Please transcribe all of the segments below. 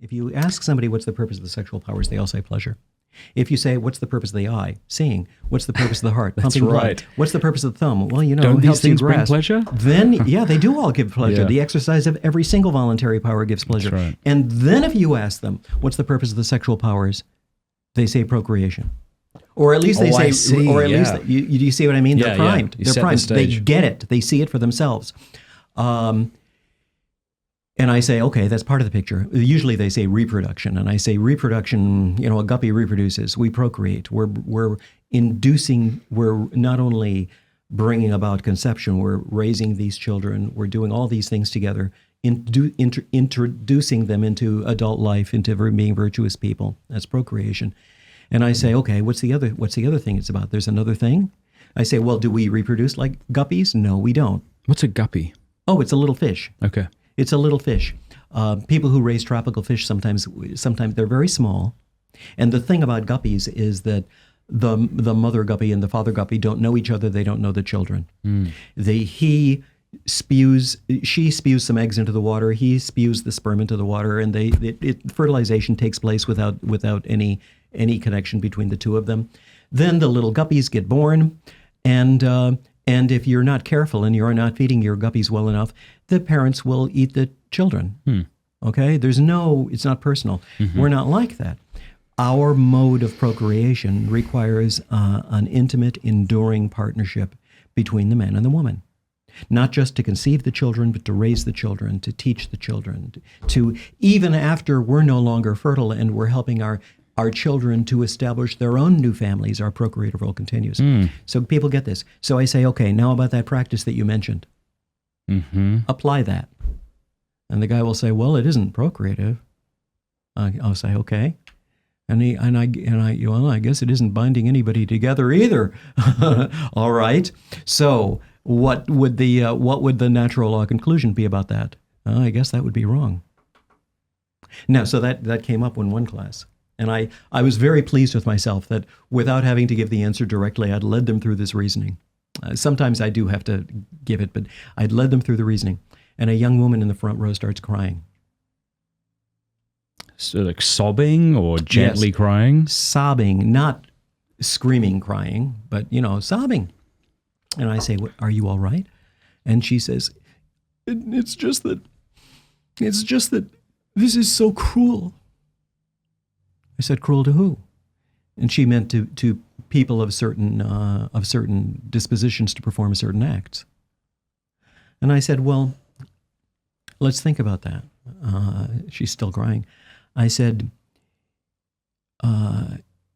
If you ask somebody what's the purpose of the sexual powers, they all say pleasure. If you say, what's the purpose of the eye? Seeing. What's the purpose of the heart? That's Pumping right. blood. What's the purpose of the thumb? Well, don't these things bring grasp. pleasure? Then, yeah, they do all give pleasure. Yeah. The exercise of every single voluntary power gives pleasure. That's right. And then if you ask them, what's the purpose of the sexual powers? They say procreation. Or at least they say, I see, or at yeah. least, you see what I mean? Yeah, They're primed. yeah. You They're set the primed. They stage. get it. They see it for themselves. And I say, okay, that's part of the picture. Usually they say reproduction, and I say reproduction, a guppy reproduces. We procreate. We're inducing, we're not only bringing about conception, we're raising these children, we're doing all these things together, introducing them into adult life, into being virtuous people. That's procreation. And I say, okay, what's the other thing it's about? There's another thing? I say, well, do we reproduce like guppies? No, we don't. What's a guppy? Oh, it's a little fish. Okay. It's a little fish. People who raise tropical fish sometimes they're very small. And the thing about guppies is that the mother guppy and the father guppy don't know each other. They don't know the children. She spews some eggs into the water. He spews the sperm into the water, and fertilization takes place without any connection between the two of them. Then the little guppies get born, and if you're not careful and you're not feeding your guppies well enough, the parents will eat the children. Okay? It's not personal. We're not like that. Our mode of procreation requires an intimate, enduring partnership between the man and the woman. Not just to conceive the children, but to raise the children, to teach the children, to even after we're no longer fertile and we're helping our children to establish their own new families, our procreative role continues. So people get this. So I say, okay, now about that practice that you mentioned. Apply that. And the guy will say, well, it isn't procreative. I'll say, okay. I guess it isn't binding anybody together either. All right. So what would the natural law conclusion be about that? I guess that would be wrong. Now, so that came up in one class. And I was very pleased with myself that without having to give the answer directly, I'd led them through this reasoning. Sometimes I do have to give it, but I'd led them through the reasoning. And a young woman in the front row starts crying. So like sobbing or gently Yes. crying? Sobbing, not screaming crying, but, sobbing. And I say, are you all right? And she says, it's just that this is so cruel. I said, cruel to who? And she meant to people of certain dispositions to perform certain acts. And I said, well, let's think about that. She's still crying. I said,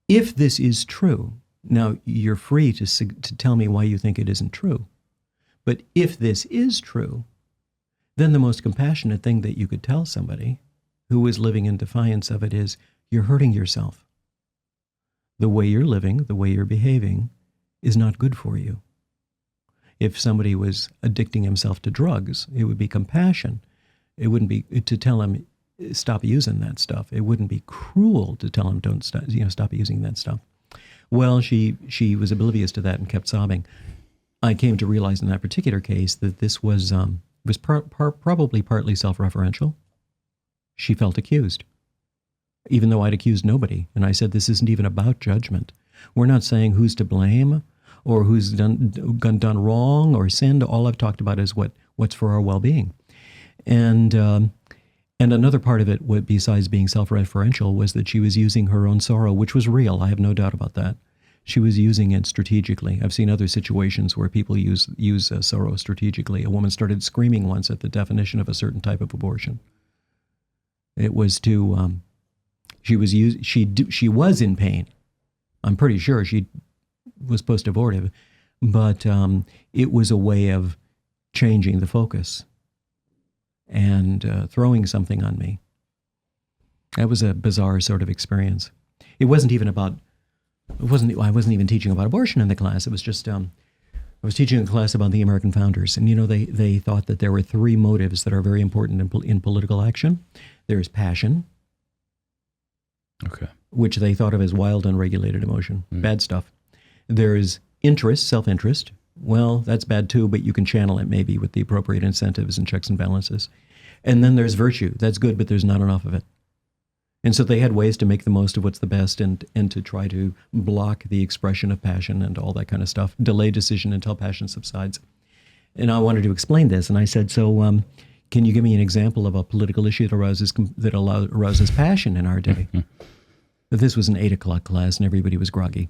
if this is true, now you're free to tell me why you think it isn't true. But if this is true, then the most compassionate thing that you could tell somebody who is living in defiance of it is, you're hurting yourself. The way you're living, the way you're behaving is not good for you. If somebody was addicting himself to drugs, it would be compassion. It wouldn't be to tell him, stop using that stuff. It wouldn't be cruel to tell him, don't stop using that stuff. Well, she was oblivious to that and kept sobbing. I came to realize in that particular case that this was probably partly self-referential. She felt accused, even though I'd accused nobody. And I said, this isn't even about judgment. We're not saying who's to blame or who's done wrong or sinned. All I've talked about is what's for our well-being. And another part of it, besides being self-referential, was that she was using her own sorrow, which was real. I have no doubt about that. She was using it strategically. I've seen other situations where people use sorrow strategically. A woman started screaming once at the definition of a certain type of abortion. It was to she was in pain. I'm pretty sure she was post-abortive, but it was a way of changing the focus and throwing something on me. That was a bizarre sort of experience. I wasn't even teaching about abortion in the class. It was just I was teaching a class about the American founders, and they thought that there were three motives that are very important in political action. There's passion, okay, which they thought of as wild, unregulated emotion, bad stuff. There's interest, self-interest. Well, that's bad too, but you can channel it maybe with the appropriate incentives and checks and balances. And then there's virtue. That's good, but there's not enough of it. And so they had ways to make the most of what's the best and to try to block the expression of passion and all that kind of stuff, delay decision until passion subsides. And I wanted to explain this. And I said, so can you give me an example of a political issue that arouses passion in our day? This was an 8 o'clock class and everybody was groggy.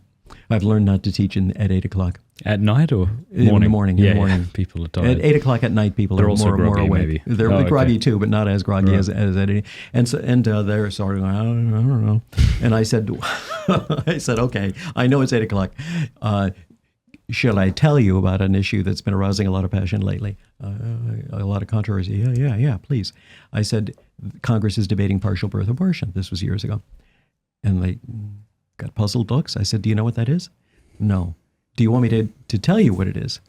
I've learned not to teach at 8 o'clock. At night or morning? In the morning. Yeah, people are tired. At 8 o'clock at night, people They're are also more groggy, awake. maybe. They're groggy okay. too, but not as groggy as at 8. And they're sort of going, I don't know. And I said, okay, I know it's 8 o'clock. Shall I tell you about an issue that's been arousing a lot of passion lately? A lot of controversy. Yeah, please. I said, Congress is debating partial birth abortion. This was years ago. And they got puzzled looks. I said, do you know what that is? No. Do you want me to tell you what it is?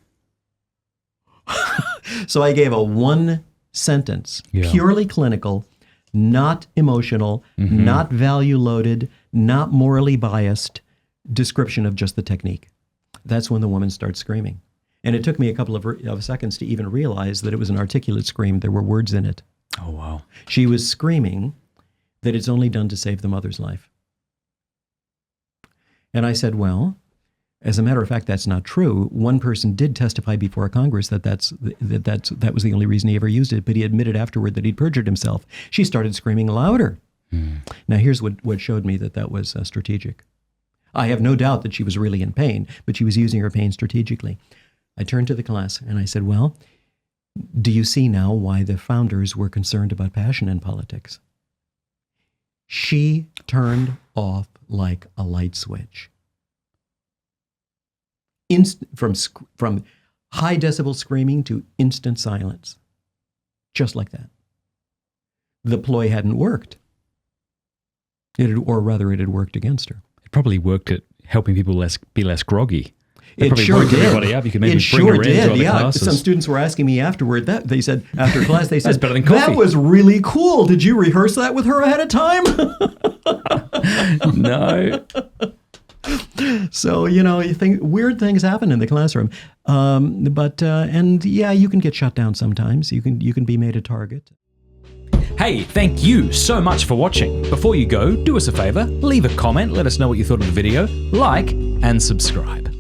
So I gave a one sentence, purely clinical, not emotional, not value loaded, not morally biased description of just the technique. That's when the woman starts screaming. And it took me a couple of seconds to even realize that it was an articulate scream. There were words in it. Oh, wow. She was screaming that it's only done to save the mother's life. And I said, well, as a matter of fact, that's not true. One person did testify before Congress that that was the only reason he ever used it, but he admitted afterward that he'd perjured himself. She started screaming louder. Now, here's what showed me that was strategic. I have no doubt that she was really in pain, but she was using her pain strategically. I turned to the class and I said, well, do you see now why the founders were concerned about passion in politics? She turned off like a light switch. From high decibel screaming to instant silence. Just like that. The ploy hadn't worked. It had worked against her. It probably worked at helping people be less groggy. It sure did. Everybody up. You could maybe it bring sure her did. into other Yeah, classes. some students were asking me afterward that they said after class they said better than coffee. That was really cool. Did you rehearse that with her ahead of time? No. So you think weird things happen in the classroom, and you can get shut down sometimes. You can be made a target. Hey, thank you so much for watching. Before you go, do us a favor, leave a comment, let us know what you thought of the video, like, and subscribe.